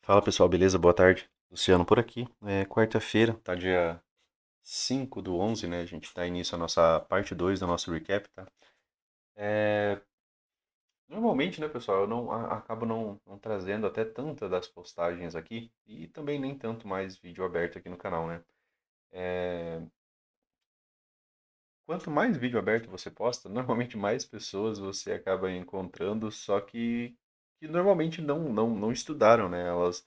Fala pessoal, beleza? Boa tarde. Luciano por aqui. É quarta-feira, tá dia 5 do 11, né? A gente dá início à nossa parte 2 do nosso recap, tá? É, Normalmente, né, pessoal, eu acabo não trazendo até tanta das postagens aqui e também nem tanto mais vídeo aberto aqui no canal, né? É, Quanto mais vídeo aberto você posta, normalmente mais pessoas você acaba encontrando, só que normalmente não estudaram, né? Elas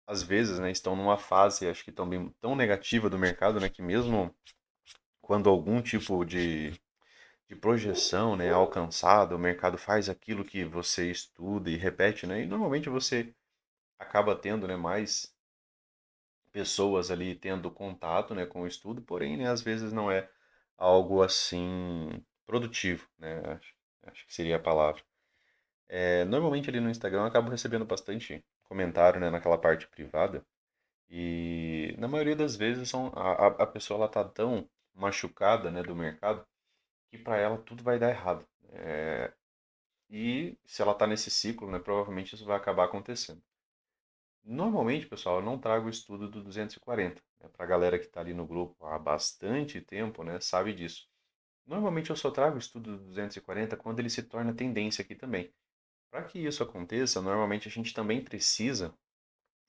às vezes, né, estão numa fase, acho que também tão negativa do mercado, né, que mesmo quando algum tipo de projeção, né, é alcançado, o mercado faz aquilo que você estuda e repete, né, e normalmente você acaba tendo, né, mais pessoas ali tendo contato, né, com o estudo, porém, né, às vezes não é algo assim produtivo, né, acho que seria a palavra. Normalmente ali no Instagram eu acabo recebendo bastante comentário, né, naquela parte privada. E na maioria das vezes a pessoa ela tá tão machucada, né, do mercado que para ela tudo vai dar errado. E se ela tá nesse ciclo, né, provavelmente isso vai acabar acontecendo. Normalmente, pessoal, eu não trago o estudo do 240. Né, para a galera que está ali no grupo há bastante tempo, né, sabe disso. Normalmente eu só trago o estudo do 240 quando ele se torna tendência aqui também. Para que isso aconteça, normalmente a gente também precisa,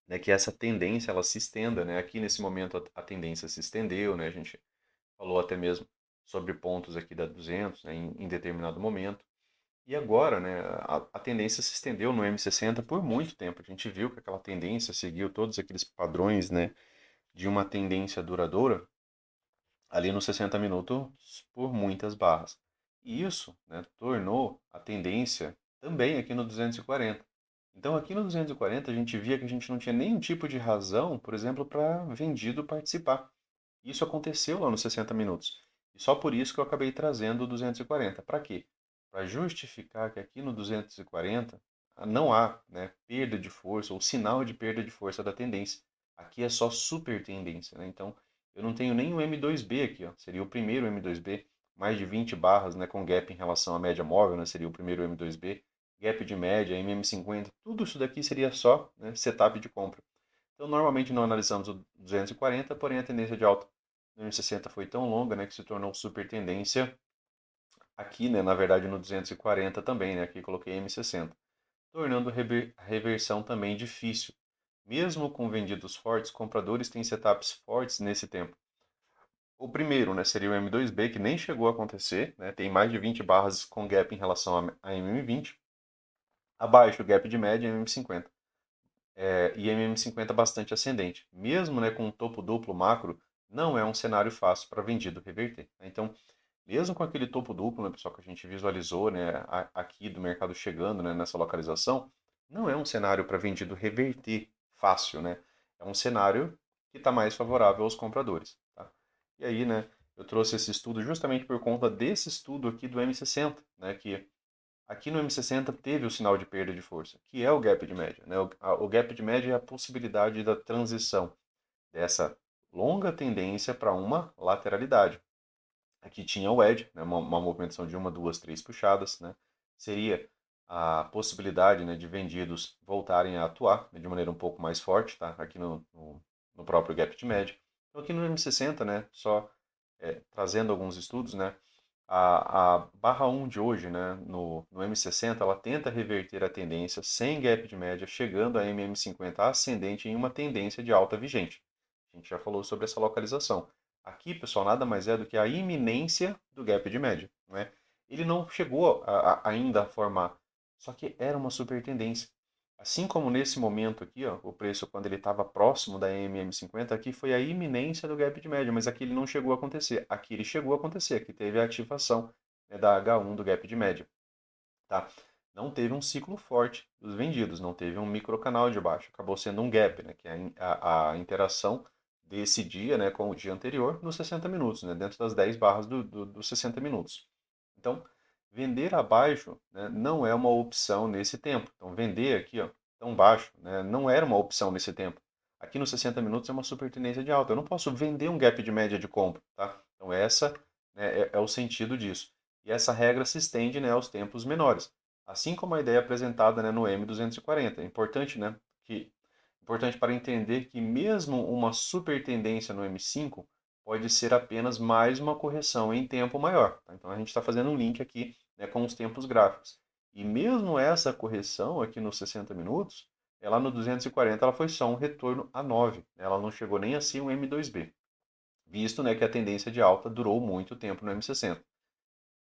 né, que essa tendência ela se estenda, né? Aqui nesse momento a tendência se estendeu, né? A gente falou até mesmo sobre pontos aqui da 200, né, em determinado momento. E agora, né, a tendência se estendeu no M60 por muito tempo. A gente viu que aquela tendência seguiu todos aqueles padrões, né, de uma tendência duradoura ali nos 60 minutos por muitas barras. E isso, né, tornou a tendência também aqui no 240. Então, aqui no 240, a gente via que a gente não tinha nenhum tipo de razão, por exemplo, para vendido participar. Isso aconteceu lá nos 60 minutos. E só por isso que eu acabei trazendo o 240. Para quê? Para justificar que aqui no 240 não há, né, perda de força ou sinal de perda de força da tendência. Aqui é só super tendência, né? Então, eu não tenho nem o M2B aqui, ó. Seria o primeiro M2B, mais de 20 barras, né, com gap em relação à média móvel, né, seria o primeiro M2B, gap de média, MM50, tudo isso daqui seria só, né, setup de compra. Então, normalmente não analisamos o 240, porém a tendência de alta no M60 foi tão longa, né, que se tornou super tendência aqui, né, na verdade no 240 também, né, aqui coloquei M60, tornando a reversão também difícil. Mesmo com vendidos fortes, compradores têm setups fortes nesse tempo. O primeiro, né, seria o M2B, que nem chegou a acontecer, né, tem mais de 20 barras com gap em relação a MM20, abaixo o gap de média MM50. E MM50 bastante ascendente. Mesmo, né, com um topo duplo macro, não é um cenário fácil para vendido reverter. Né? Então, mesmo com aquele topo duplo, né, pessoal, que a gente visualizou, né, aqui do mercado chegando, né, nessa localização, não é um cenário para vendido reverter fácil, né? É um cenário que está mais favorável aos compradores, tá? E aí, né, eu trouxe esse estudo justamente por conta desse estudo aqui do M60, né, que aqui no M60 teve o sinal de perda de força, que é o gap de média, né? O gap de média é a possibilidade da transição dessa longa tendência para uma lateralidade. Aqui tinha o edge, né, uma movimentação de uma, duas, três puxadas, né? Seria a possibilidade, né, de vendidos voltarem a atuar, né, de maneira um pouco mais forte, tá? Aqui no próprio gap de média. Então aqui no M60, né, só trazendo alguns estudos, né, a barra 1 de hoje, né, no M60, ela tenta reverter a tendência sem gap de média, chegando a MM50 ascendente em uma tendência de alta vigente. A gente já falou sobre essa localização. Aqui, pessoal, nada mais é do que a iminência do gap de média. Não é? Ele não chegou ainda a formar, só que era uma super tendência. Assim como nesse momento aqui, ó, o preço quando ele estava próximo da MM50, aqui foi a iminência do gap de média, mas aqui ele não chegou a acontecer. Aqui ele chegou a acontecer, aqui teve a ativação, né, da H1 do gap de média. Tá? Não teve um ciclo forte dos vendidos, não teve um microcanal de baixo, acabou sendo um gap, né, que é a interação desse dia, né, com o dia anterior nos 60 minutos, né, dentro das 10 barras dos 60 minutos. Então, vender abaixo, né, não é uma opção nesse tempo. Então, vender aqui, ó, tão baixo, né, não era uma opção nesse tempo. Aqui nos 60 minutos é uma super tendência de alta. Eu não posso vender um gap de média de compra, tá? Então, essa, né, é o sentido disso. E essa regra se estende, né, aos tempos menores. Assim como a ideia apresentada, né, no M240. É importante, né, importante para entender que mesmo uma super tendência no M5 pode ser apenas mais uma correção em tempo maior. Tá? Então a gente está fazendo um link aqui, né, com os tempos gráficos. E mesmo essa correção aqui nos 60 minutos, ela no 240 ela foi só um retorno a 9. Ela não chegou nem a ser um M2B, visto, né, que a tendência de alta durou muito tempo no M60.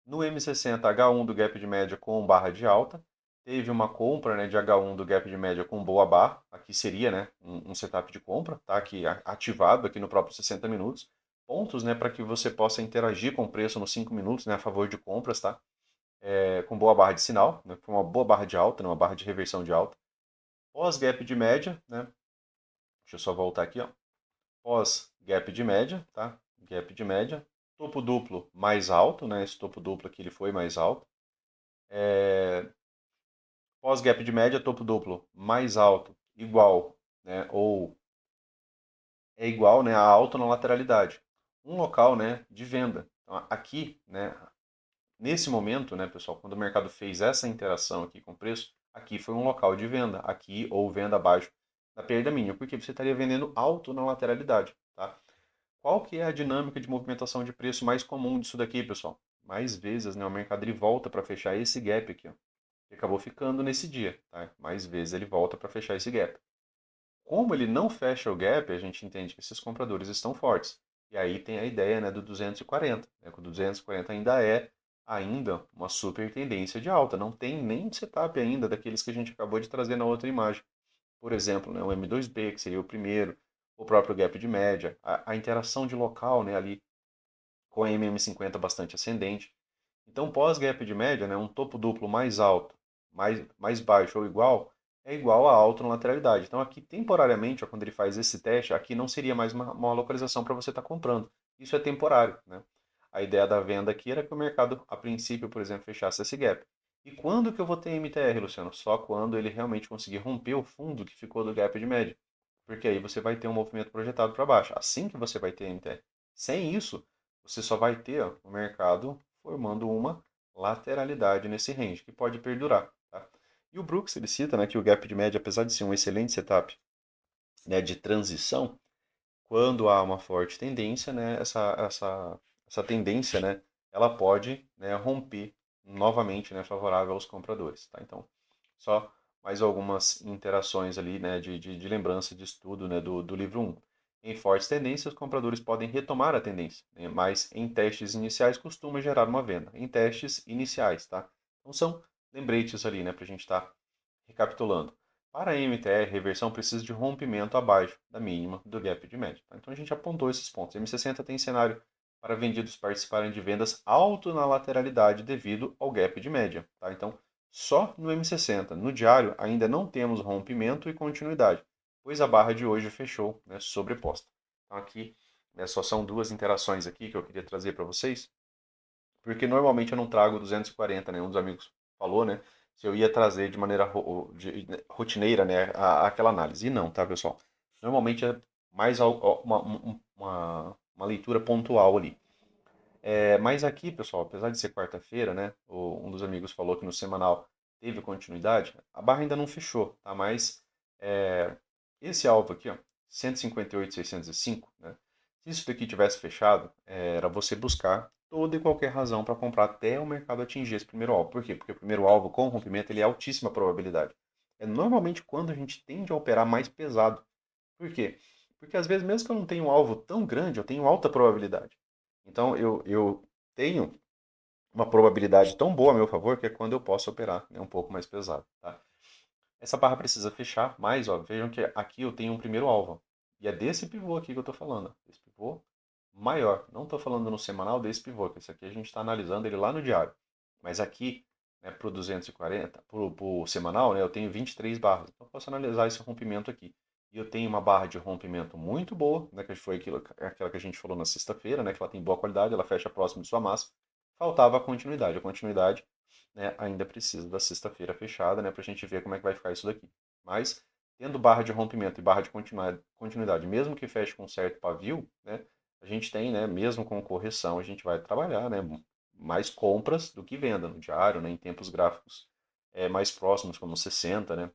No M60, H1 do gap de média com barra de alta. Teve uma compra, né, de H1 do gap de média com boa barra. Aqui seria, né, um setup de compra, tá? Aqui ativado aqui no próprio 60 minutos. Pontos, né, para que você possa interagir com o preço nos 5 minutos, né, a favor de compras, tá? Com boa barra de sinal, né, com uma boa barra de alta, né, uma barra de reversão de alta. Pós gap de média, né? Deixa eu só voltar aqui, ó. Pós gap de média, tá? Gap de média. Topo duplo mais alto, né? Esse topo duplo aqui ele foi mais alto. Pós gap de média, topo duplo mais alto, igual, né? Ou é igual, né, a alta na lateralidade. Um local, né, de venda. Então, aqui, né, nesse momento, né, pessoal, quando o mercado fez essa interação aqui com o preço, aqui foi um local de venda, aqui ou venda abaixo da perda mínima, porque você estaria vendendo alto na lateralidade, tá? Qual que é a dinâmica de movimentação de preço mais comum disso daqui, pessoal? Mais vezes, né, o mercado ele volta para fechar esse gap aqui, ó, que acabou ficando nesse dia, tá? Mais vezes ele volta para fechar esse gap. Como ele não fecha o gap, a gente entende que esses compradores estão fortes. E aí tem a ideia, né, do 240. Né, que o 240 ainda uma super tendência de alta. Não tem nem setup ainda daqueles que a gente acabou de trazer na outra imagem. Por exemplo, né, o M2B, que seria o primeiro, o próprio gap de média, a interação de local, né, ali com a MM50 bastante ascendente. Então, pós-gap de média, né, um topo duplo mais alto, mais baixo ou igual, é igual a alto na lateralidade. Então, aqui, temporariamente, ó, quando ele faz esse teste, aqui não seria mais uma localização para você estar comprando. Isso é temporário. Né? A ideia da venda aqui era que o mercado, a princípio, por exemplo, fechasse esse gap. E quando que eu vou ter MTR, Luciano? Só quando ele realmente conseguir romper o fundo que ficou do gap de média. Porque aí você vai ter um movimento projetado para baixo. Assim que você vai ter MTR. Sem isso, você só vai ter ó, o mercado formando uma lateralidade nesse range, que pode perdurar. Tá? E o Brooks ele cita, né, que o gap de média, apesar de ser um excelente setup, né, de transição, quando há uma forte tendência, né, essa tendência, né, ela pode, né, romper novamente, né, favorável aos compradores. Tá? Então, só mais algumas interações ali, né, de lembrança de estudo, né, do livro 1. Em fortes tendências, os compradores podem retomar a tendência, né, mas em testes iniciais costuma gerar uma venda. Em testes iniciais, tá? Então são lembretes ali, né, para a gente estar recapitulando. Para a MTR, reversão precisa de rompimento abaixo da mínima do gap de média. Tá? Então a gente apontou esses pontos. M60 tem cenário para vendidos participarem de vendas alto na lateralidade devido ao gap de média. Tá? Então, só no M60. No diário, ainda não temos rompimento e continuidade, pois a barra de hoje fechou, né, sobreposta. Então, aqui, né, só são duas interações aqui que eu queria trazer para vocês, porque normalmente eu não trago 240, né? Um dos amigos falou, né? Se eu ia trazer de maneira rotineira, né, aquela análise. E não, tá, pessoal? Normalmente é mais uma leitura pontual ali. Mas aqui, pessoal, apesar de ser quarta-feira, né? Um dos amigos falou que no semanal teve continuidade, a barra ainda não fechou, tá? Mas é, esse alvo aqui, ó, 158,605, né? Se isso daqui tivesse fechado, era você buscar toda e qualquer razão para comprar até o mercado atingir esse primeiro alvo. Por quê? Porque o primeiro alvo com rompimento ele é altíssima probabilidade. É normalmente quando a gente tende a operar mais pesado. Por quê? Porque às vezes, mesmo que eu não tenha um alvo tão grande, eu tenho alta probabilidade. Então eu tenho uma probabilidade tão boa a meu favor que é quando eu posso operar né, um pouco mais pesado. Tá? Essa barra precisa fechar, mas ó, vejam que aqui eu tenho um primeiro alvo. E é desse pivô aqui que eu estou falando. Esse pivô maior. Não estou falando no semanal desse pivô, que esse aqui a gente está analisando ele lá no diário. Mas aqui, né, para o 240, para o semanal, né, eu tenho 23 barras. Então eu posso analisar esse rompimento aqui. E eu tenho uma barra de rompimento muito boa, né, que foi aquela que a gente falou na sexta-feira, né, que ela tem boa qualidade, ela fecha próximo de sua massa. Faltava a continuidade. A continuidade né, ainda precisa da sexta-feira fechada, né, para a gente ver como é que vai ficar isso daqui. Mas, tendo barra de rompimento e barra de continuidade, mesmo que feche com certo pavio, né, a gente tem, né, mesmo com correção, a gente vai trabalhar né, mais compras do que venda no diário, né, em tempos gráficos mais próximos, como 60, né?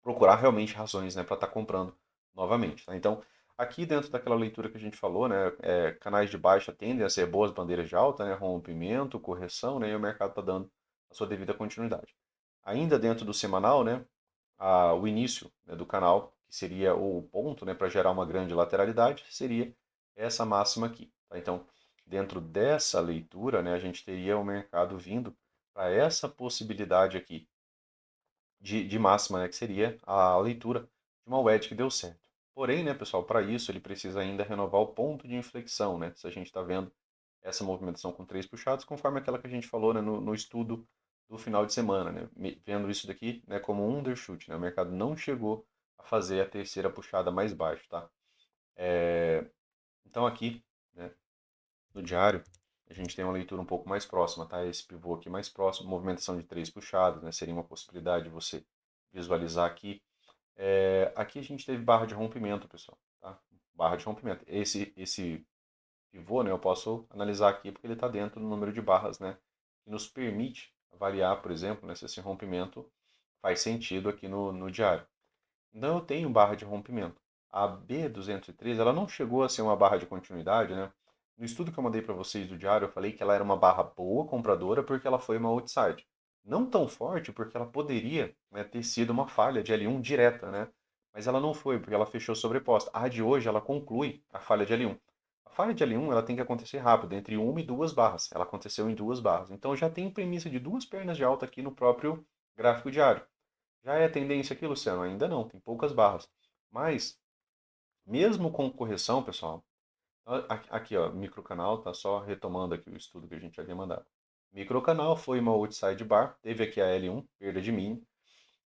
Procurar realmente razões, né, para estar comprando novamente, tá? Então, aqui dentro daquela leitura que a gente falou, né, canais de baixa tendem a ser boas bandeiras de alta, né, rompimento, correção, né, e o mercado está dando a sua devida continuidade. Ainda dentro do semanal, né, o início, né, do canal, que seria o ponto, né, para gerar uma grande lateralidade, seria essa máxima aqui, tá? Então, dentro dessa leitura, né, a gente teria o mercado vindo para essa possibilidade aqui de máxima, né, que seria a leitura de uma wedge que deu certo. Porém, né, pessoal, para isso ele precisa ainda renovar o ponto de inflexão, né? Se a gente está vendo essa movimentação com três puxados, conforme aquela que a gente falou, né, no estudo do final de semana, né? Vendo isso daqui, né, como um undershoot, né? O mercado não chegou a fazer a terceira puxada mais baixa, tá? Então aqui, né, no diário, a gente tem uma leitura um pouco mais próxima, tá? Esse pivô aqui mais próximo, movimentação de três puxados, né? Seria uma possibilidade de você visualizar aqui. Aqui a gente teve barra de rompimento, pessoal, tá? Barra de rompimento. Esse pivô, né, eu posso analisar aqui porque ele está dentro do número de barras, né? Que nos permite avaliar, por exemplo, né, se esse rompimento faz sentido aqui no diário. Então eu tenho barra de rompimento. A B203, ela não chegou a ser uma barra de continuidade, né? No estudo que eu mandei para vocês do diário, eu falei que ela era uma barra boa compradora porque ela foi uma outside. Não tão forte porque ela poderia, né, ter sido uma falha de L1 direta, né? Mas ela não foi porque ela fechou sobreposta. A de hoje ela conclui a falha de L1. A falha de L1 ela tem que acontecer rápido, entre uma e duas barras. Ela aconteceu em duas barras. Então já tem premissa de duas pernas de alta aqui no próprio gráfico diário. Já é tendência aqui, Luciano? Ainda não, tem poucas barras. Mas, mesmo com correção, pessoal, aqui ó, microcanal, tá só retomando aqui o estudo que a gente havia mandado. Microcanal foi uma outside bar, teve aqui a L1, perda de mínimo.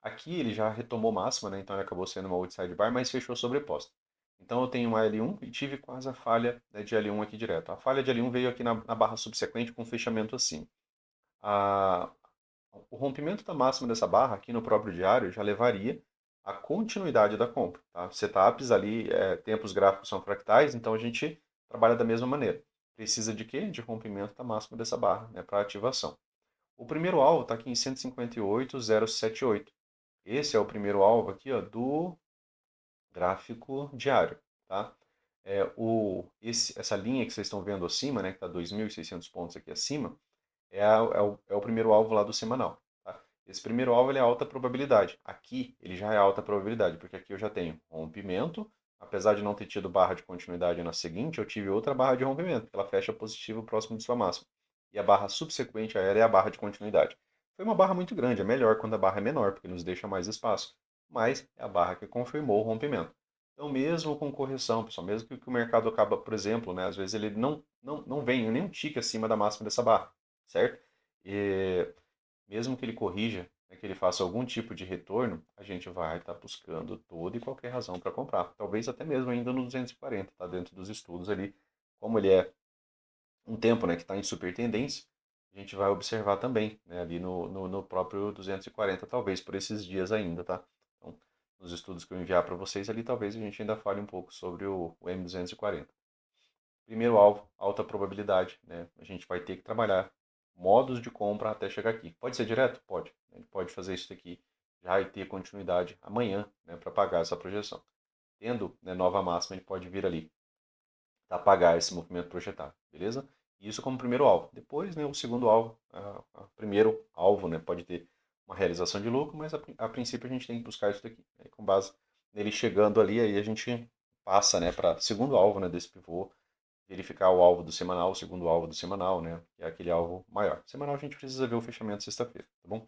Aqui ele já retomou máxima, né? Então ele acabou sendo uma outside bar, mas fechou sobreposta. Então eu tenho uma L1 e tive quase a falha, né, de L1 aqui direto. A falha de L1 veio aqui na barra subsequente com fechamento assim. A, o rompimento da máxima dessa barra aqui no próprio diário já levaria à continuidade da compra. Tá? Setups ali, tempos gráficos são fractais, então a gente trabalha da mesma maneira. Precisa de quê? De rompimento da máxima dessa barra, né, para ativação. O primeiro alvo está aqui em 158,078. Esse é o primeiro alvo aqui, ó, do gráfico diário. Tá? Essa linha que vocês estão vendo acima, né, que está 2.600 pontos aqui acima, é o primeiro alvo lá do semanal. Tá? Esse primeiro alvo ele é alta probabilidade. Aqui ele já é alta probabilidade, porque aqui eu já tenho rompimento. Apesar de não ter tido barra de continuidade na seguinte, eu tive outra barra de rompimento, que ela fecha positivo próximo de sua máxima. E a barra subsequente a ela é a barra de continuidade. Foi uma barra muito grande, é melhor quando a barra é menor, porque nos deixa mais espaço. Mas é a barra que confirmou o rompimento. Então, mesmo com correção, pessoal, mesmo que o mercado acaba, por exemplo, né, às vezes ele não vem nem um tique acima da máxima dessa barra, certo? E mesmo que ele corrija, né, que ele faça algum tipo de retorno, a gente vai estar buscando toda e qualquer razão para comprar. Talvez até mesmo ainda no 240, está dentro dos estudos ali. Como ele é um tempo, né, que está em super tendência, a gente vai observar também, né, ali no próprio 240, talvez por esses dias ainda, tá? Então, nos estudos que eu enviar para vocês ali, talvez a gente ainda fale um pouco sobre o M240. Primeiro alvo, alta probabilidade, né? A gente vai ter que trabalhar modos de compra até chegar aqui. Pode ser direto? Pode. Ele pode fazer isso aqui já e ter continuidade amanhã, né, para pagar essa projeção. Tendo, né, nova máxima, ele pode vir ali para pagar esse movimento projetado, beleza? Isso como primeiro alvo. Depois, né, o segundo alvo, primeiro alvo, né, pode ter uma realização de lucro, mas a princípio a gente tem que buscar isso daqui. Aí, com base nele chegando ali, aí a gente passa, né, para segundo alvo, né, desse pivô, verificar o alvo do semanal, o segundo alvo do semanal, né? Que é aquele alvo maior. Semanal a gente precisa ver o fechamento sexta-feira, tá bom?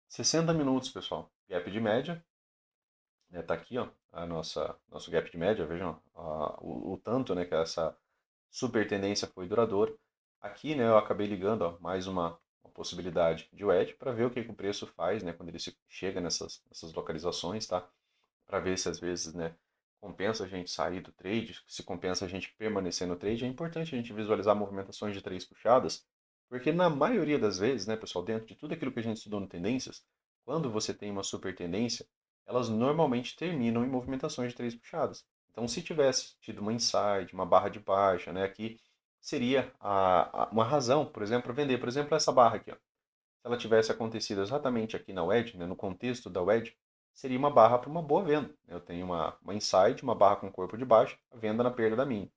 60 minutos, pessoal. Gap de média. Né, tá aqui, ó, nosso gap de média, vejam o tanto, né, que essa super tendência foi duradoura. Aqui, né, eu acabei ligando, ó, mais uma possibilidade de wedge para ver o que o preço faz, né, quando ele chega nessas localizações, tá? Para ver se às vezes, né, compensa a gente sair do trade, se compensa a gente permanecer no trade. É importante a gente visualizar movimentações de três puxadas, porque na maioria das vezes, né, pessoal, dentro de tudo aquilo que a gente estudou no tendências, quando você tem uma super tendência, elas normalmente terminam em movimentações de três puxadas. Então, se tivesse tido uma inside, uma barra de baixa, né, aqui seria uma razão, por exemplo, para vender, por exemplo, essa barra aqui, ó. se ela tivesse acontecido exatamente aqui na wedge, né, no contexto da wedge, seria uma barra para uma boa venda. Eu tenho uma inside, uma barra com corpo de baixo, a venda na perda da minha.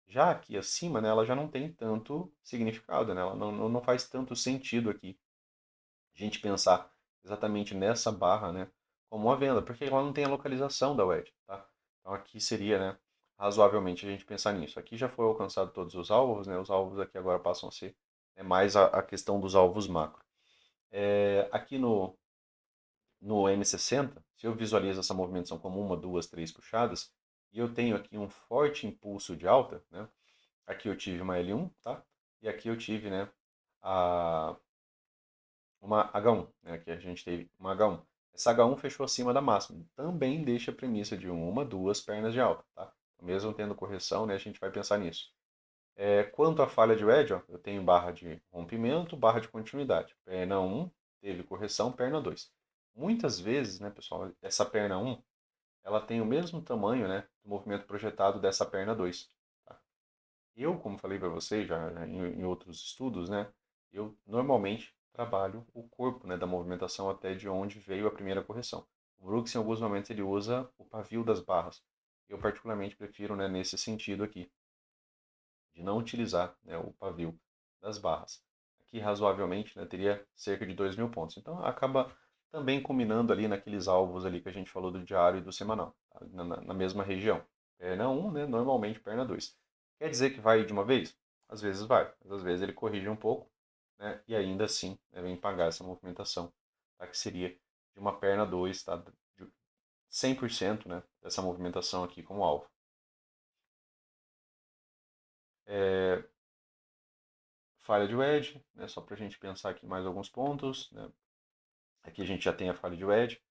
Já aqui acima, né, ela já não tem tanto significado, né, ela não faz tanto sentido aqui a gente pensar exatamente nessa barra, né, como uma venda, porque ela não tem a localização da wedge, tá? Então aqui seria, né, razoavelmente a gente pensar nisso. Aqui já foi alcançado todos os alvos, né, os alvos aqui agora passam a ser mais a questão dos alvos macro. Aqui no M60, se eu visualizo essa movimentação como uma, duas, três puxadas, e eu tenho aqui um forte impulso de alta, né? Aqui eu tive uma L1, tá? E aqui eu tive, né, a, uma H1, né? Que a gente teve uma H1. Essa H1 fechou acima da máxima. Também deixa a premissa de uma, duas pernas de alta, tá? Mesmo tendo correção, né, a gente vai pensar nisso. Quanto à falha de wedge, ó, eu tenho barra de rompimento, barra de continuidade. Perna 1 teve correção, perna 2. Muitas vezes, né, pessoal, essa perna 1, ela tem o mesmo tamanho, né, do movimento projetado dessa perna 2. Tá? Eu, como falei para vocês já em outros estudos, né, eu normalmente trabalho o corpo, né, da movimentação até de onde veio a primeira correção. O Brooks, em alguns momentos, ele usa o pavio das barras. Eu, particularmente, prefiro, né, nesse sentido aqui de não utilizar, né, o pavio das barras. Aqui, razoavelmente, né, teria cerca de 2.000 pontos. Então, acaba também combinando ali naqueles alvos ali que a gente falou do diário e do semanal, tá? na mesma região. Perna 1, né, normalmente perna 2. Quer dizer que vai de uma vez? Às vezes vai, mas às vezes ele corrige um pouco, né, e ainda assim, né, vem pagar essa movimentação, tá, que seria de uma perna 2, tá, de 100%, né, dessa movimentação aqui como alvo. É, falha de wedge, né, só para a gente pensar aqui mais alguns pontos. Né? Aqui a gente já tem a falha de wedge.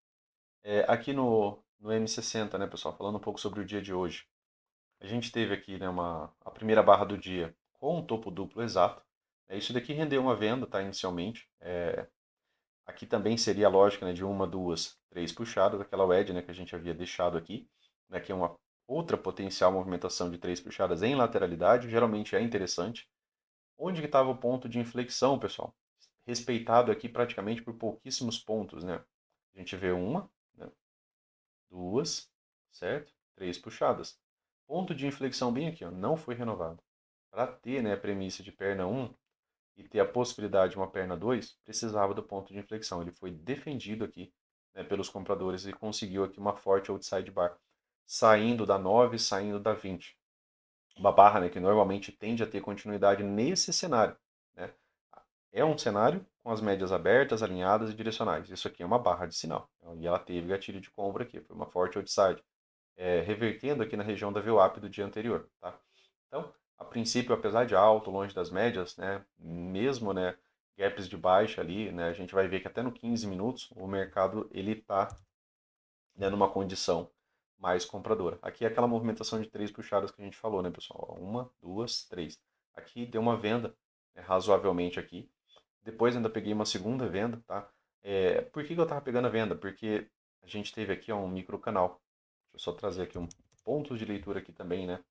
Aqui no M60, né, pessoal, falando um pouco sobre o dia de hoje, a gente teve aqui, né, a primeira barra do dia com um topo duplo exato. Isso daqui rendeu uma venda, tá, inicialmente. Aqui também seria a lógica, né, de uma, duas, três puxadas, aquela wedge, né, que a gente havia deixado aqui, né, que é uma outra potencial movimentação de três puxadas em lateralidade, geralmente é interessante. Onde que estava o ponto de inflexão, pessoal? Respeitado aqui praticamente por pouquíssimos pontos, né? A gente vê uma, né? Duas, certo? Três puxadas. Ponto de inflexão bem aqui, ó, não foi renovado. Para ter, né, a premissa de perna 1 e ter a possibilidade de uma perna 2, precisava do ponto de inflexão. Ele foi defendido aqui, né, pelos compradores e conseguiu aqui uma forte outside bar, saindo da 9, saindo da 20. Uma barra, né, que normalmente tende a ter continuidade nesse cenário. Né? É um cenário com as médias abertas, alinhadas e direcionais. Isso aqui é uma barra de sinal. E ela teve gatilho de compra aqui, foi uma forte outside, revertendo aqui na região da VWAP do dia anterior. Tá? Então, a princípio, apesar de alto, longe das médias, né, mesmo, né, gaps de baixa ali, né, a gente vai ver que até no 15 minutos o mercado ele está, né, numa condição mais compradora. Aqui é aquela movimentação de três puxadas que a gente falou, né, pessoal? Uma, duas, três. Aqui deu uma venda, né, razoavelmente aqui. Depois ainda peguei uma segunda venda, tá? Por que eu estava pegando a venda? Porque a gente teve aqui ó, um micro canal. Deixa eu só trazer aqui um ponto de leitura aqui também, né?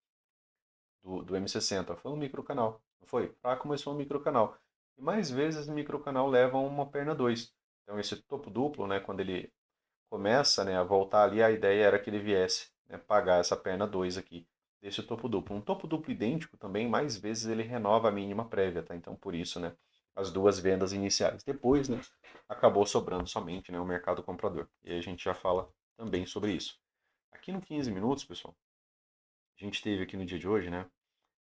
Do M60. Foi um micro canal, não foi? Fraco, mas foi um micro canal. E mais vezes o micro canal leva uma perna 2. Então esse topo duplo, né? Quando ele começa, né, a voltar ali, a ideia era que ele viesse, né, pagar essa perna 2 aqui, desse topo duplo. Um topo duplo idêntico também, mais vezes ele renova a mínima prévia, tá? Então, por isso, né, as duas vendas iniciais. Depois, né, acabou sobrando somente, né, o mercado comprador. E aí a gente já fala também sobre isso. Aqui no 15 minutos, pessoal, a gente teve aqui no dia de hoje, né,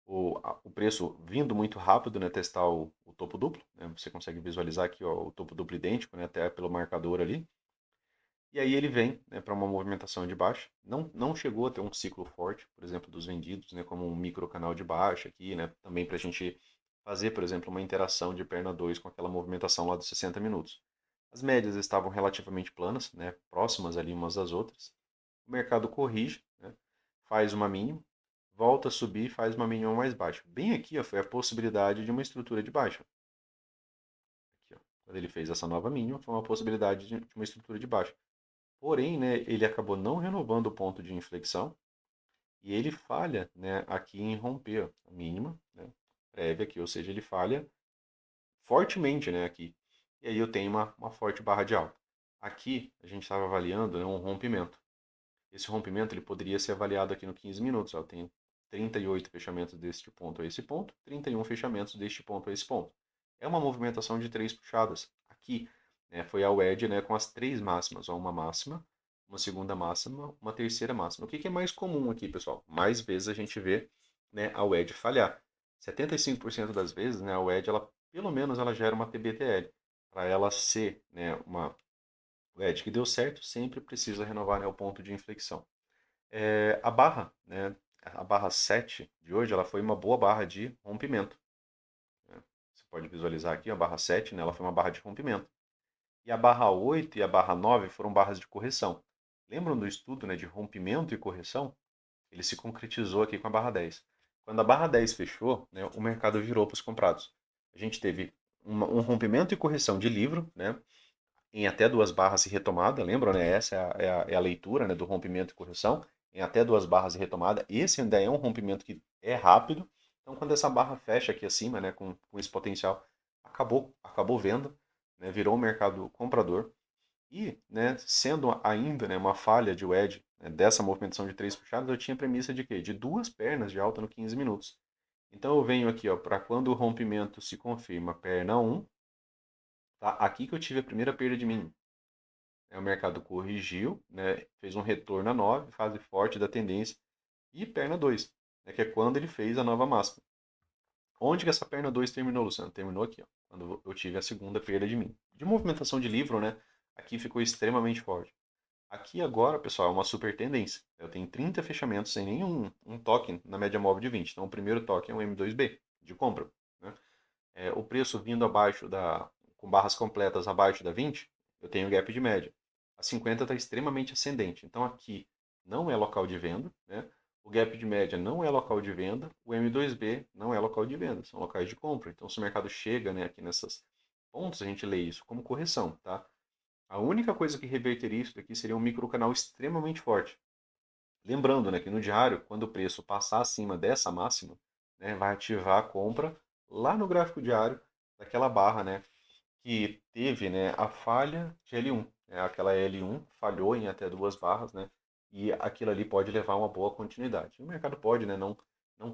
o preço vindo muito rápido, né, testar o topo duplo, né, você consegue visualizar aqui ó, o topo duplo idêntico, né, até pelo marcador ali. E aí ele vem, né, para uma movimentação de baixa. Não chegou a ter um ciclo forte, por exemplo, dos vendidos, né, como um micro canal de baixa aqui, né, também para a gente fazer, por exemplo, uma interação de perna 2 com aquela movimentação lá dos 60 minutos. As médias estavam relativamente planas, né, próximas ali umas das outras. O mercado corrige, né, faz uma mínima, volta a subir e faz uma mínima mais baixa. Bem aqui ó, foi a possibilidade de uma estrutura de baixa. Aqui, ó, quando ele fez essa nova mínima, foi uma possibilidade de uma estrutura de baixa. Porém, né, ele acabou não renovando o ponto de inflexão e ele falha, né, aqui em romper a mínima, né, prévia aqui, ou seja, ele falha fortemente, né, aqui. e aí eu tenho uma forte barra de alta. Aqui a gente estava avaliando, né, um rompimento. Esse rompimento ele poderia ser avaliado aqui no 15 minutos. Eu tenho 38 fechamentos deste ponto a esse ponto, 31 fechamentos deste ponto a esse ponto. É uma movimentação de três puxadas. Aqui, né, foi a wedge, né, com as três máximas, ó, uma máxima, uma segunda máxima, uma terceira máxima. O que é mais comum aqui, pessoal? Mais vezes a gente vê, né, a wedge falhar. 75% das vezes, né, a wedge, ela, pelo menos ela gera uma TBTL. Para ela ser, né, uma wedge que deu certo, sempre precisa renovar, né, o ponto de inflexão. A barra, né, a barra 7 de hoje, ela foi uma boa barra de rompimento, né? Você pode visualizar aqui a barra 7, né, ela foi uma barra de rompimento. E a barra 8 e a barra 9 foram barras de correção. Lembram do estudo, né, de rompimento e correção? Ele se concretizou aqui com a barra 10. Quando a barra 10 fechou, né, o mercado virou para os comprados. A gente teve um rompimento e correção de livro, né, em até duas barras e retomada, lembram, né? Essa é a leitura, né, do rompimento e correção, em até duas barras e retomada. Esse ainda é um rompimento que é rápido. Então, quando essa barra fecha aqui acima, né, com esse potencial, acabou venda, né, virou um mercado comprador. E, né, sendo ainda, né, uma falha de wedge, né, dessa movimentação de três puxadas, eu tinha a premissa de quê? De duas pernas de alta no 15 minutos. Então eu venho aqui, ó, para quando o rompimento se confirma, perna um, tá? Aqui que eu tive a primeira perda de mim. O mercado corrigiu, né, fez um retorno a 9, fase forte da tendência, e perna 2, né, que é quando ele fez a nova máxima. Onde que essa perna 2 terminou, Luciano? Terminou aqui, ó, quando eu tive a segunda perda de mim. De movimentação de livro, né, aqui ficou extremamente forte. Aqui agora, pessoal, é uma super tendência. Eu tenho 30 fechamentos sem nenhum toque na média móvel de 20. Então o primeiro toque é um M2B de compra, né? O preço vindo abaixo com barras completas abaixo da 20, eu tenho gap de média. A 50 está extremamente ascendente. Então aqui não é local de venda, né? O gap de média não é local de venda, o M2B não é local de venda, são locais de compra. Então se o mercado chega, né, aqui nessas pontos, a gente lê isso como correção, tá? A única coisa que reverteria isso daqui seria um microcanal extremamente forte. Lembrando, né, que no diário, quando o preço passar acima dessa máxima, né, vai ativar a compra lá no gráfico diário daquela barra, né, que teve, né, a falha de L1. Né, aquela L1 falhou em até duas barras, né, e aquilo ali pode levar a uma boa continuidade. O mercado pode, né, não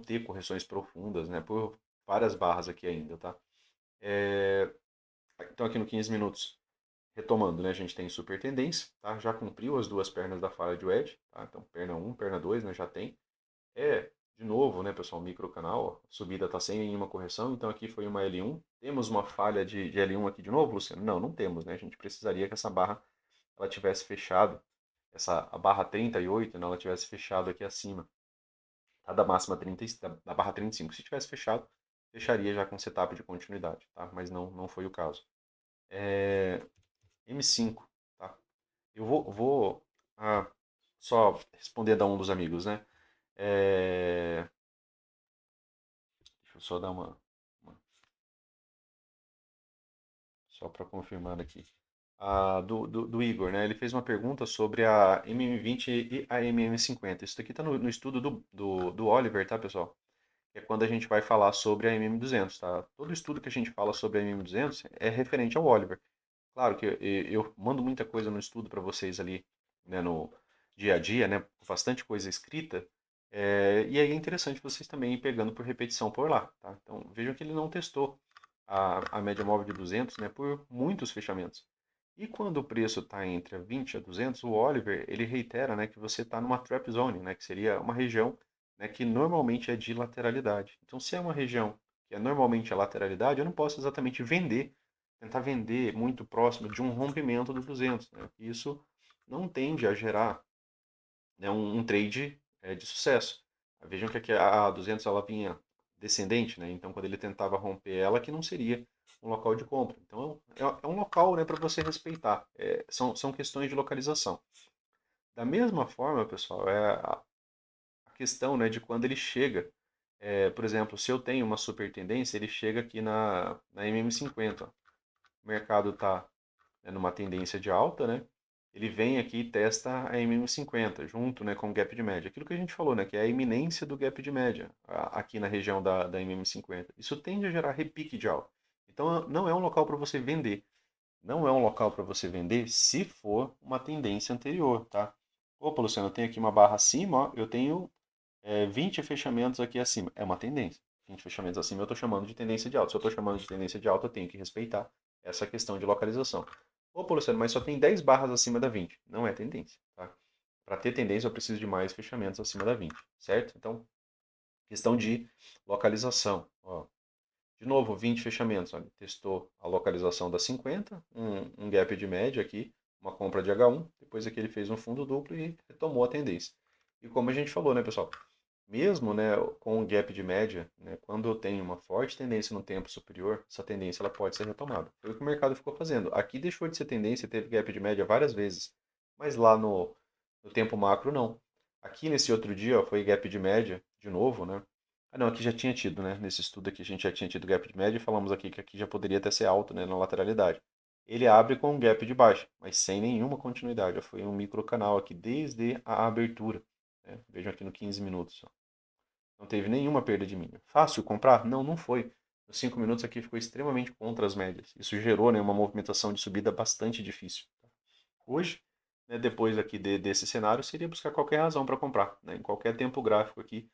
ter correções profundas, né, por várias barras aqui ainda, tá? É, Então aqui no 15 minutos, retomando, né, a gente tem super tendência, tá? Já cumpriu as duas pernas da falha de wedge, tá? Então perna um, perna 2, né, já tem. De novo, né, pessoal, micro canal, a subida está sem nenhuma correção, então aqui foi uma L1. Temos uma falha de L1 aqui de novo, Luciano? Não temos, né? A gente precisaria que essa barra ela tivesse fechado, a barra 38, né, ela tivesse fechado aqui acima, tá? Da máxima 30, da barra 35. Se tivesse fechado, fecharia já com setup de continuidade, tá? Mas não foi o caso. É, M5, tá? Eu vou só responder da um dos amigos, né? É, Deixa eu só dar só para confirmar aqui. Do Igor, né? Ele fez uma pergunta sobre a MM20 e a MM50. Isso daqui está no estudo do Oliver, tá, pessoal? Que é quando a gente vai falar sobre a MM200, tá? Todo estudo que a gente fala sobre a MM200 é referente ao Oliver. Claro que eu mando muita coisa no estudo para vocês ali, né, no dia a dia, né? Bastante coisa escrita. E aí é interessante vocês também ir pegando por repetição por lá, tá? Então vejam que ele não testou a média móvel de 200, né, por muitos fechamentos. E quando o preço está entre a 20 a 200, o Oliver ele reitera, né, que você está numa trap zone, né, que seria uma região, né, que normalmente é de lateralidade. Então, se é uma região que é normalmente a lateralidade, eu não posso exatamente tentar vender muito próximo de um rompimento do 200, né? Isso não tende a gerar, né, um trade de sucesso. Vejam que aqui a 200 ela vinha descendente, né? Então quando ele tentava romper ela, que não seria um local de compra. Então é um local, né, para você respeitar. São questões de localização. Da mesma forma, pessoal, a questão, né, de quando ele chega. Por exemplo, se eu tenho uma super tendência, ele chega aqui na MM50. Ó. O mercado está, né, numa tendência de alta, né? Ele vem aqui e testa a MM50 junto, né, com o gap de média. Aquilo que a gente falou, né, que é a iminência do gap de média aqui na região da MM50. Isso tende a gerar repique de alta. Então não é um local para você vender. não é um local para você vender se for uma tendência anterior, tá? Opa, Luciano, eu tenho aqui uma barra acima, ó, eu tenho 20 fechamentos aqui acima. É uma tendência. 20 fechamentos acima eu estou chamando de tendência de alta. Se eu estou chamando de tendência de alta, eu tenho que respeitar essa questão de localização. Opa, Luciano, mas só tem 10 barras acima da 20. Não é tendência, tá? Para ter tendência, eu preciso de mais fechamentos acima da 20, certo? Então, questão de localização. Ó, de novo, 20 fechamentos. Olha, testou a localização da 50, um gap de média aqui, uma compra de H1. Depois aqui ele fez um fundo duplo e retomou a tendência. E como a gente falou, né, pessoal? Mesmo, né, com o gap de média, né, quando eu tenho uma forte tendência no tempo superior, essa tendência ela pode ser retomada. Foi o que o mercado ficou fazendo. Aqui deixou de ser tendência, teve gap de média várias vezes, mas lá no tempo macro não. Aqui nesse outro dia ó, foi gap de média de novo, né? Ah, não, aqui já tinha tido, né? Nesse estudo aqui a gente já tinha tido gap de média e falamos aqui que aqui já poderia até ser alto, né, na lateralidade. Ele abre com um gap de baixa, mas sem nenhuma continuidade. Ó, foi um microcanal aqui desde a abertura, né? Vejam aqui no 15 minutos. Ó. Não teve nenhuma perda de mínima. Fácil comprar? Não, não foi. Nos 5 minutos aqui ficou extremamente contra as médias. Isso gerou, né, uma movimentação de subida bastante difícil. Hoje, né, depois aqui desse cenário, seria buscar qualquer razão para comprar, né, em qualquer tempo gráfico aqui,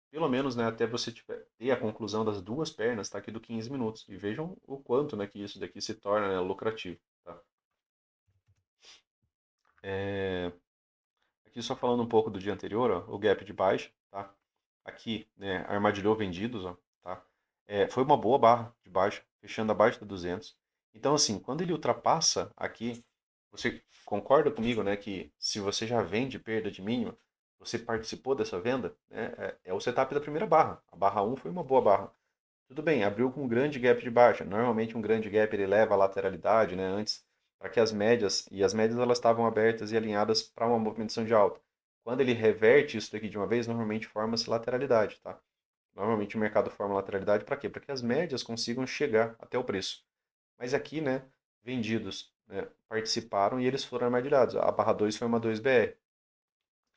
pelo menos, né, até você ter a conclusão das duas pernas, tá aqui do 15 minutos. E vejam o quanto, né, que isso daqui se torna, né, lucrativo. Tá? É, aqui só falando um pouco do dia anterior, ó, o gap de baixa, tá? Aqui, né, armadilhou vendidos, ó, tá? Foi uma boa barra de baixa, fechando abaixo da 200. Então, assim, quando ele ultrapassa aqui, você concorda comigo, né, que se você já vende perda de mínima, você participou dessa venda, né, é o setup da primeira barra. A barra um foi uma boa barra. Tudo bem, abriu com um grande gap de baixa. Normalmente um grande gap ele leva a lateralidade, né, antes para que as médias elas estavam abertas e alinhadas para uma movimentação de alta. Quando ele reverte isso daqui de uma vez, normalmente forma-se lateralidade, tá? Normalmente o mercado forma lateralidade para quê? Para que as médias consigam chegar até o preço. Mas aqui, né, vendidos, né, participaram e eles foram armadilhados. A barra 2 foi uma 2BR.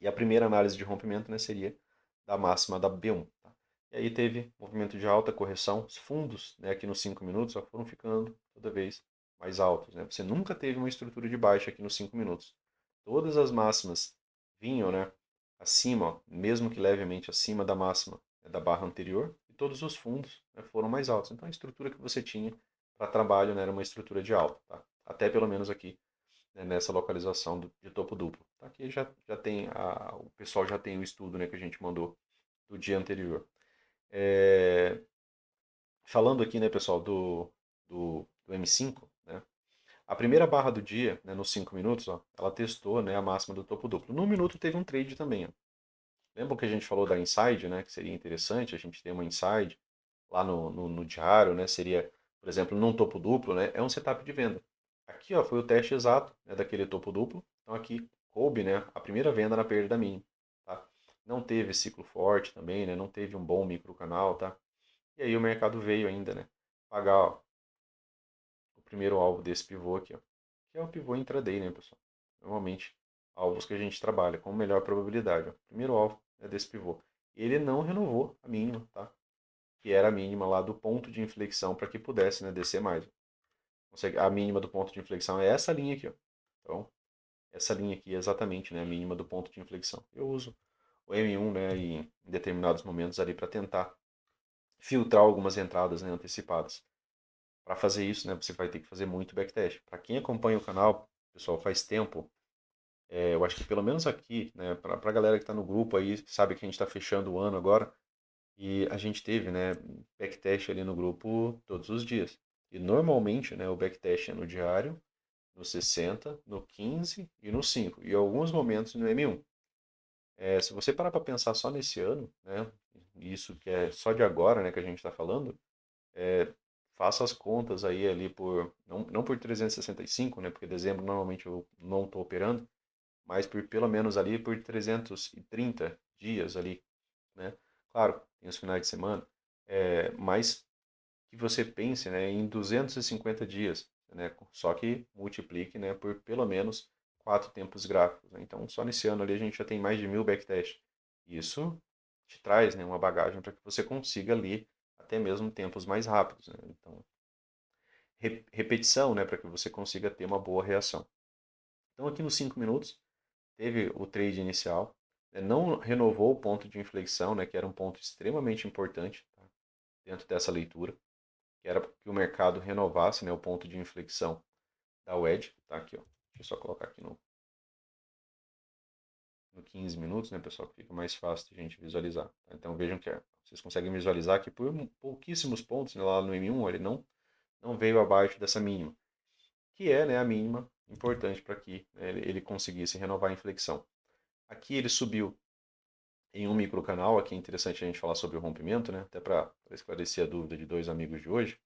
E a primeira análise de rompimento, né, seria da máxima da B1. Tá? E aí teve movimento de alta correção. Os fundos, né, aqui nos 5 minutos, só foram ficando toda vez mais altos. Né? Você nunca teve uma estrutura de baixa aqui nos 5 minutos. Todas as máximas vinham, né, acima, ó, mesmo que levemente acima da máxima, né, da barra anterior, e todos os fundos, né, foram mais altos. Então a estrutura que você tinha para trabalho, né, era uma estrutura de alta. Tá? Até pelo menos aqui, né, nessa localização de topo duplo. Tá? Aqui já tem, o pessoal já tem o estudo, né, que a gente mandou do dia anterior. É, falando aqui, né, pessoal, do M5, né, a primeira barra do dia, né, nos 5 minutos, ó, ela testou, né, a máxima do topo duplo. No minuto teve um trade também. Ó. Lembra que a gente falou da inside, né, que seria interessante a gente ter uma inside lá no diário, né, seria, por exemplo, num topo duplo, né, é um setup de venda. Aqui ó, foi o teste exato, né, daquele topo duplo. Então aqui coube, né, a primeira venda na perda mínima. Tá? Não teve ciclo forte também, né, não teve um bom micro canal. Tá? E aí o mercado veio ainda, né, pagar ó, o primeiro alvo desse pivô aqui, ó, que é o pivô intraday, né, pessoal? Normalmente, alvos que a gente trabalha com melhor probabilidade. Ó. Primeiro alvo é desse pivô. Ele não renovou a mínima, tá? Que era a mínima lá do ponto de inflexão para que pudesse, né, descer mais. A mínima do ponto de inflexão é essa linha aqui. Ó. Então, essa linha aqui é exatamente, né, a mínima do ponto de inflexão. Eu uso o M1, né, em determinados momentos ali para tentar filtrar algumas entradas, né, antecipadas. Para fazer isso, né, você vai ter que fazer muito backtest. Para quem acompanha o canal, pessoal, faz tempo, eu acho que pelo menos aqui, né, para a galera que está no grupo aí, sabe que a gente está fechando o ano agora, e a gente teve, né, backtest ali no grupo todos os dias. E normalmente, né, o backtest é no diário, no 60, no 15 e no 5. E em alguns momentos no M1. Se você parar para pensar só nesse ano, né, isso que é só de agora, né, que a gente está falando, faça as contas aí ali por, não por 365, né, porque dezembro normalmente eu não estou operando, mas por pelo menos ali por 330 dias ali, né. Claro, tem os finais de semana, mas que você pense, né, em 250 dias, né, só que multiplique, né, por pelo menos 4 tempos gráficos. Né? Então, só nesse ano ali a gente já tem mais de 1000 backtests. Isso te traz, né, uma bagagem para que você consiga ali até mesmo tempos mais rápidos. Né? Então, repetição, né, para que você consiga ter uma boa reação. Então aqui nos 5 minutos teve o trade inicial, né, não renovou o ponto de inflexão, né, que era um ponto extremamente importante, tá, dentro dessa leitura, que era que o mercado renovasse, né, o ponto de inflexão da wedge, tá aqui, ó. Deixa eu só colocar aqui no 15 minutos, né, pessoal, que fica mais fácil de a gente visualizar. Tá? Então vejam que vocês conseguem visualizar que por pouquíssimos pontos, né, lá no M1, ele não veio abaixo dessa mínima, que é, né, a mínima importante para que, né, ele conseguisse renovar a inflexão. Aqui ele subiu em um microcanal, aqui é interessante a gente falar sobre o rompimento, né, até para esclarecer a dúvida de dois amigos de hoje.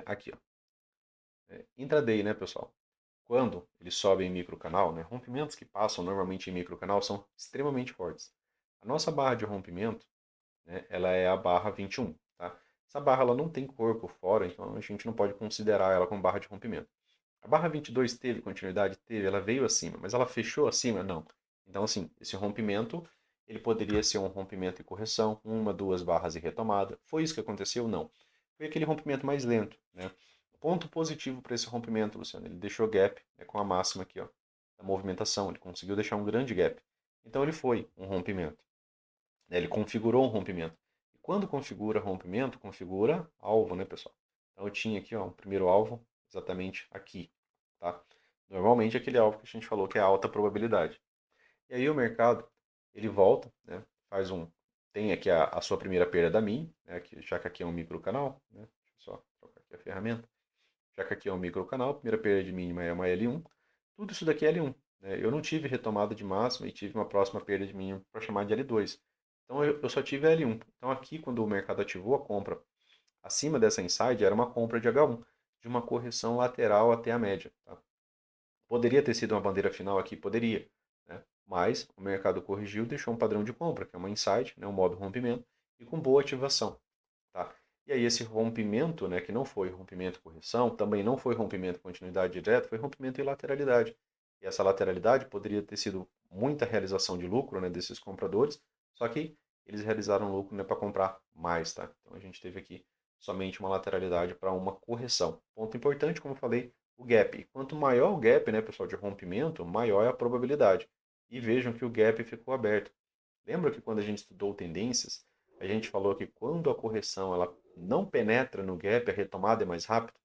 Aqui, ó, intraday, né, pessoal? Quando ele sobe em microcanal, né, rompimentos que passam normalmente em microcanal são extremamente fortes. A nossa barra de rompimento, né, ela é a barra 21, tá? Essa barra ela não tem corpo fora, então a gente não pode considerar ela como barra de rompimento. A barra 22 teve continuidade? Teve, ela veio acima, mas ela fechou acima? Não. Então, assim, esse rompimento, ele poderia ser um rompimento e correção, uma, duas barras e retomada. Foi isso que aconteceu? Não. Foi aquele rompimento mais lento, né? Ponto positivo para esse rompimento, Luciano, ele deixou gap, né, com a máxima aqui, ó, da movimentação, ele conseguiu deixar um grande gap. Então ele foi um rompimento, né? Ele configurou um rompimento. E quando configura rompimento, configura alvo, né, pessoal? Então eu tinha aqui, ó, um primeiro alvo exatamente aqui, tá? Normalmente aquele alvo que a gente falou que é alta probabilidade. E aí o mercado, ele volta, né? Faz um, tem aqui a sua primeira perda da min, né? Já que aqui é um micro canal, né? Deixa eu só trocar aqui a ferramenta. Já que aqui é um micro canal, a primeira perda de mínima é uma L1. Tudo isso daqui é L1, né? Eu não tive retomada de máxima e tive uma próxima perda de mínima para chamar de L2. Então eu só tive L1. Então aqui quando o mercado ativou a compra acima dessa inside era uma compra de H1, de uma correção lateral até a média, tá? Poderia ter sido uma bandeira final aqui? Poderia, né? Mas o mercado corrigiu, deixou um padrão de compra, que é uma insight, né, um modo rompimento, e com boa ativação. Tá? E aí esse rompimento, né, que não foi rompimento e correção, também não foi rompimento e continuidade direta, foi rompimento e lateralidade. E essa lateralidade poderia ter sido muita realização de lucro, né, desses compradores, só que eles realizaram lucro, né, para comprar mais. Tá? Então a gente teve aqui somente uma lateralidade para uma correção. Ponto importante, como eu falei, o gap. E quanto maior o gap, né, pessoal, de rompimento, maior é a probabilidade. E vejam que o gap ficou aberto. Lembra que quando a gente estudou tendências, a gente falou que quando a correção ela não penetra no gap, a retomada é mais rápida?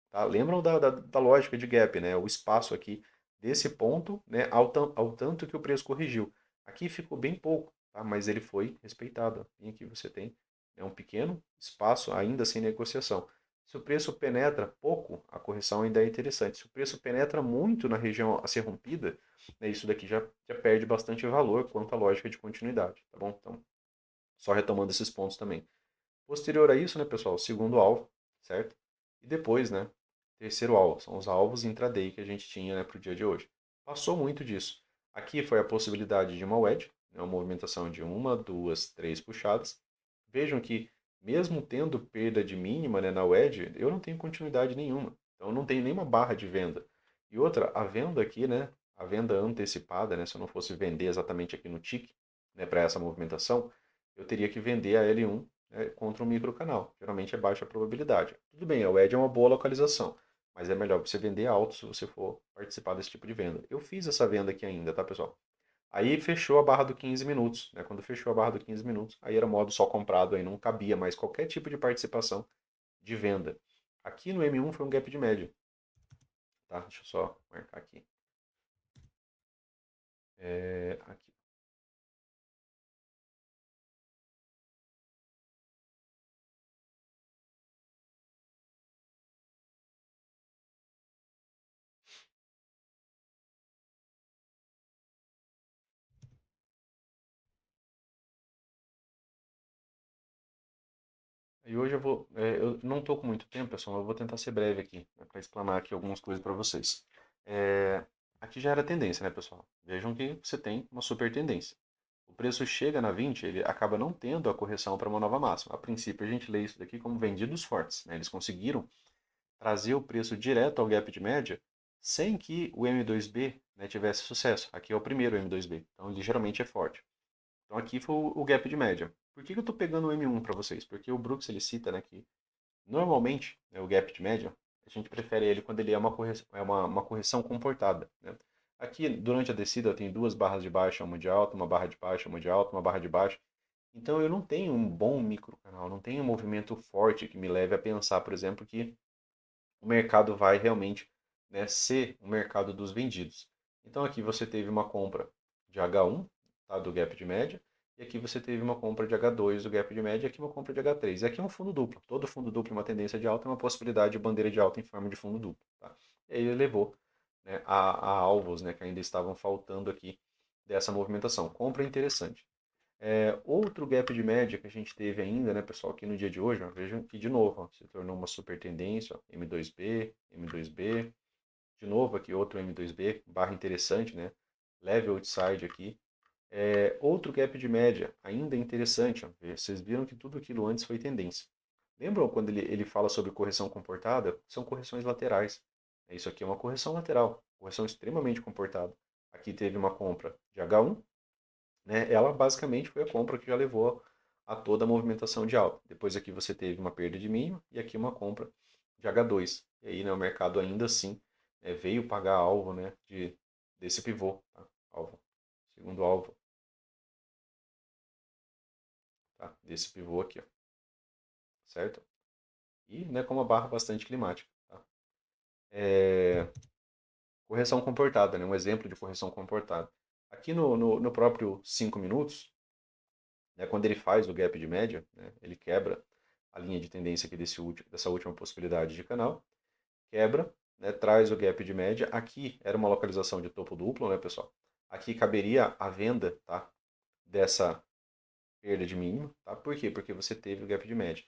Tá? Lembram da lógica de gap, né? O espaço aqui desse ponto, né, ao tanto que o preço corrigiu. Aqui ficou bem pouco, tá? Mas ele foi respeitado. E aqui você tem, né, um pequeno espaço ainda sem negociação. Se o preço penetra pouco, a correção ainda é interessante. Se o preço penetra muito na região a ser rompida, né, isso daqui já perde bastante valor quanto à lógica de continuidade, tá bom? Então, só retomando esses pontos também. Posterior a isso, né, pessoal, segundo alvo, certo? E depois, né, terceiro alvo, são os alvos intraday que a gente tinha, né, para o dia de hoje. Passou muito disso. Aqui foi a possibilidade de uma wedge, né, uma movimentação de uma, duas, três puxadas. Vejam que, mesmo tendo perda de mínima, né, na wedge, eu não tenho continuidade nenhuma. Então, eu não tenho nenhuma barra de venda. E outra, a venda aqui, né, a venda antecipada, né, se eu não fosse vender exatamente aqui no tick, né, para essa movimentação, eu teria que vender a L1, né, contra um microcanal. Geralmente é baixa probabilidade. Tudo bem, a wedge é uma boa localização, mas é melhor você vender alto se você for participar desse tipo de venda. Eu fiz essa venda aqui ainda, tá, pessoal? Aí fechou a barra do 15 minutos, né? Quando fechou a barra do 15 minutos, aí era modo só comprado, aí não cabia mais qualquer tipo de participação de venda. Aqui no M1 foi um gap de média, tá? Deixa eu só marcar aqui. Aqui. E hoje eu não estou com muito tempo, pessoal, eu vou tentar ser breve aqui, né, para explanar aqui algumas coisas para vocês. Aqui já era tendência, né, pessoal? Vejam que você tem uma super tendência. O preço chega na 20, ele acaba não tendo a correção para uma nova máxima. A princípio, a gente lê isso daqui como vendidos fortes, né? Eles conseguiram trazer o preço direto ao gap de média sem que o M2B, né, tivesse sucesso. Aqui é o primeiro M2B, então ele geralmente é forte. Então aqui foi o gap de média. Por que eu estou pegando o M1 para vocês? Porque o Brooks ele cita, né, que Normalmente, né, o gap de média, a gente prefere ele quando ele é uma correção comportada, né? Aqui, durante a descida, eu tenho duas barras de baixa, uma de alta, uma barra de baixa, uma de alta, uma barra de baixa. Então, eu não tenho um bom microcanal, não tenho um movimento forte que me leve a pensar, por exemplo, que o mercado vai realmente, né, ser o mercado dos vendidos. Então aqui você teve uma compra de H1, tá, do gap de média, e aqui você teve uma compra de H2 do gap de média, e aqui uma compra de H3. E aqui é um fundo duplo. Todo fundo duplo é uma tendência de alta, é uma possibilidade de bandeira de alta em forma de fundo duplo. Tá? E aí ele levou, né, a alvos, né, que ainda estavam faltando aqui dessa movimentação. Compra interessante. Outro gap de média que a gente teve ainda, né, pessoal, aqui no dia de hoje, ó, vejam que de novo, ó, se tornou uma super tendência, ó, M2B, M2B, de novo aqui outro M2B, barra interessante, né, leve outside aqui. Outro gap de média, ainda interessante, ó, vocês viram que tudo aquilo antes foi tendência. Lembram quando ele fala sobre correção comportada? São correções laterais. Isso aqui é uma correção lateral, correção extremamente comportada. Aqui teve uma compra de H1, né, ela basicamente foi a compra que já levou a toda a movimentação de alta. Depois aqui você teve uma perda de mínimo e aqui uma compra de H2. E aí, né, o mercado ainda assim, veio pagar alvo, né, desse pivô, tá? Alvo, segundo alvo, tá? Desse pivô aqui, ó, certo? E, né, com uma barra bastante climática, tá? É, correção comportada, né, um exemplo de correção comportada. Aqui no próprio 5 minutos, né, quando ele faz o gap de média, né, ele quebra a linha de tendência aqui dessa última possibilidade de canal, quebra, né, traz o gap de média. Aqui era uma localização de topo duplo, né, pessoal? Aqui caberia a venda, tá, dessa perda de mínimo, tá? Por quê? Porque você teve o gap de média.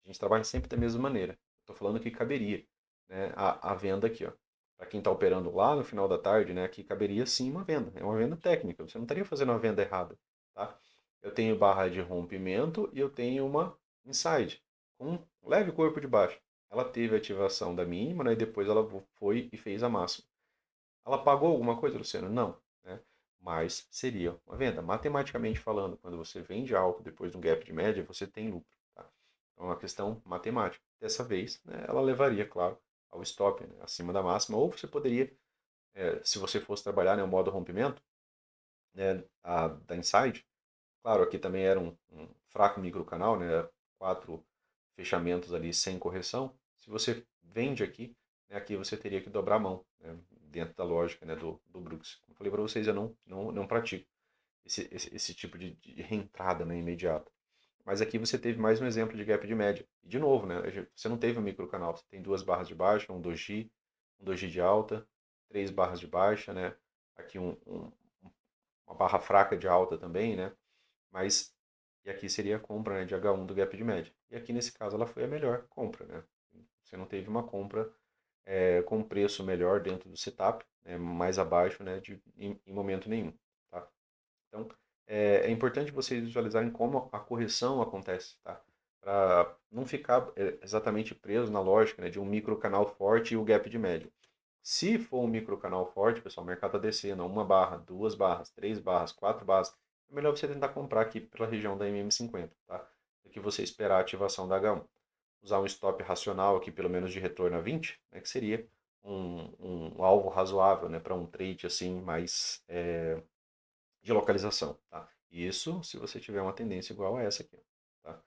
A gente trabalha sempre da mesma maneira. Estou falando que caberia, né, a venda aqui, ó. Para quem está operando lá no final da tarde, né, aqui caberia sim uma venda. É uma venda técnica. Você não estaria fazendo uma venda errada, tá? Eu tenho barra de rompimento e eu tenho uma inside com um leve corpo de baixo. Ela teve a ativação da mínima, né, e depois ela foi e fez a máxima. Ela pagou alguma coisa, Luciano? Não, né? Mas seria uma venda. Matematicamente falando, quando você vende algo depois de um gap de média, você tem lucro. Tá? É uma questão matemática. Dessa vez, né, ela levaria, claro, ao stop, né, acima da máxima, ou você poderia, se você fosse trabalhar no modo rompimento, né, da inside, claro, aqui também era um fraco microcanal, né, 4 fechamentos ali sem correção. Se você vende aqui, né, aqui você teria que dobrar a mão, né, dentro da lógica, né, do Brooks. Como eu falei para vocês, eu não pratico esse tipo de reentrada, né, imediata. Mas aqui você teve mais um exemplo de gap de média. E de novo, né, você não teve um microcanal, você tem duas barras de baixa, um 2G de alta, três barras de baixa, né, aqui uma barra fraca de alta também, né, mas e aqui seria a compra, né, de H1 do gap de média. E aqui nesse caso ela foi a melhor compra, né? Você não teve uma compra com preço melhor dentro do setup, né, mais abaixo, né, em momento nenhum, tá? Então é importante vocês visualizarem como a correção acontece, tá? Para não ficar exatamente preso na lógica, né, de um microcanal forte e o gap de média. Se for um microcanal forte, pessoal, o mercado está descendo, uma barra, duas barras, três barras, quatro barras, é melhor você tentar comprar aqui pela região da MM50, tá? Do que você esperar a ativação da H1. Usar um stop racional aqui, pelo menos de retorno a 20, né, que seria um alvo razoável, né, para um trade assim mais de localização, tá? Isso se você tiver uma tendência igual a essa aqui, tá?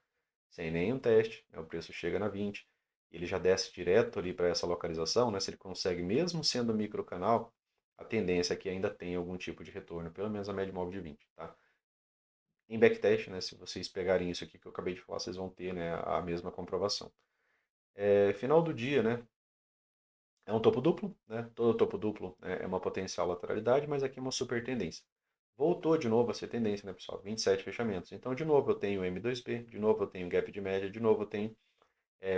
Sem nenhum teste, né, o preço chega na 20, ele já desce direto ali para essa localização, né? Se ele consegue, mesmo sendo microcanal, a tendência é que ainda tem algum tipo de retorno, pelo menos a média móvel de 20, tá? Em backtest, né, se vocês pegarem isso aqui que eu acabei de falar, vocês vão ter, né, a mesma comprovação. Final do dia, né, é um topo duplo, né? Todo topo duplo, né, é uma potencial lateralidade, mas aqui é uma super tendência. Voltou de novo a ser tendência, né, pessoal? 27 fechamentos. Então, de novo, eu tenho M2P, de novo, eu tenho gap de média, de novo, eu tenho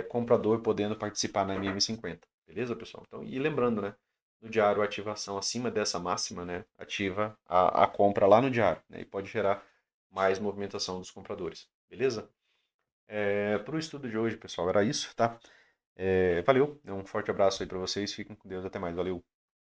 comprador podendo participar na MM50. Beleza, pessoal? Então, e lembrando, né? No diário, a ativação acima dessa máxima, né? Ativa a compra lá no diário, né? E pode gerar mais movimentação dos compradores. Beleza? Para o estudo de hoje, pessoal, era isso, tá? Valeu. Um forte abraço aí para vocês. Fiquem com Deus. Até mais. Valeu.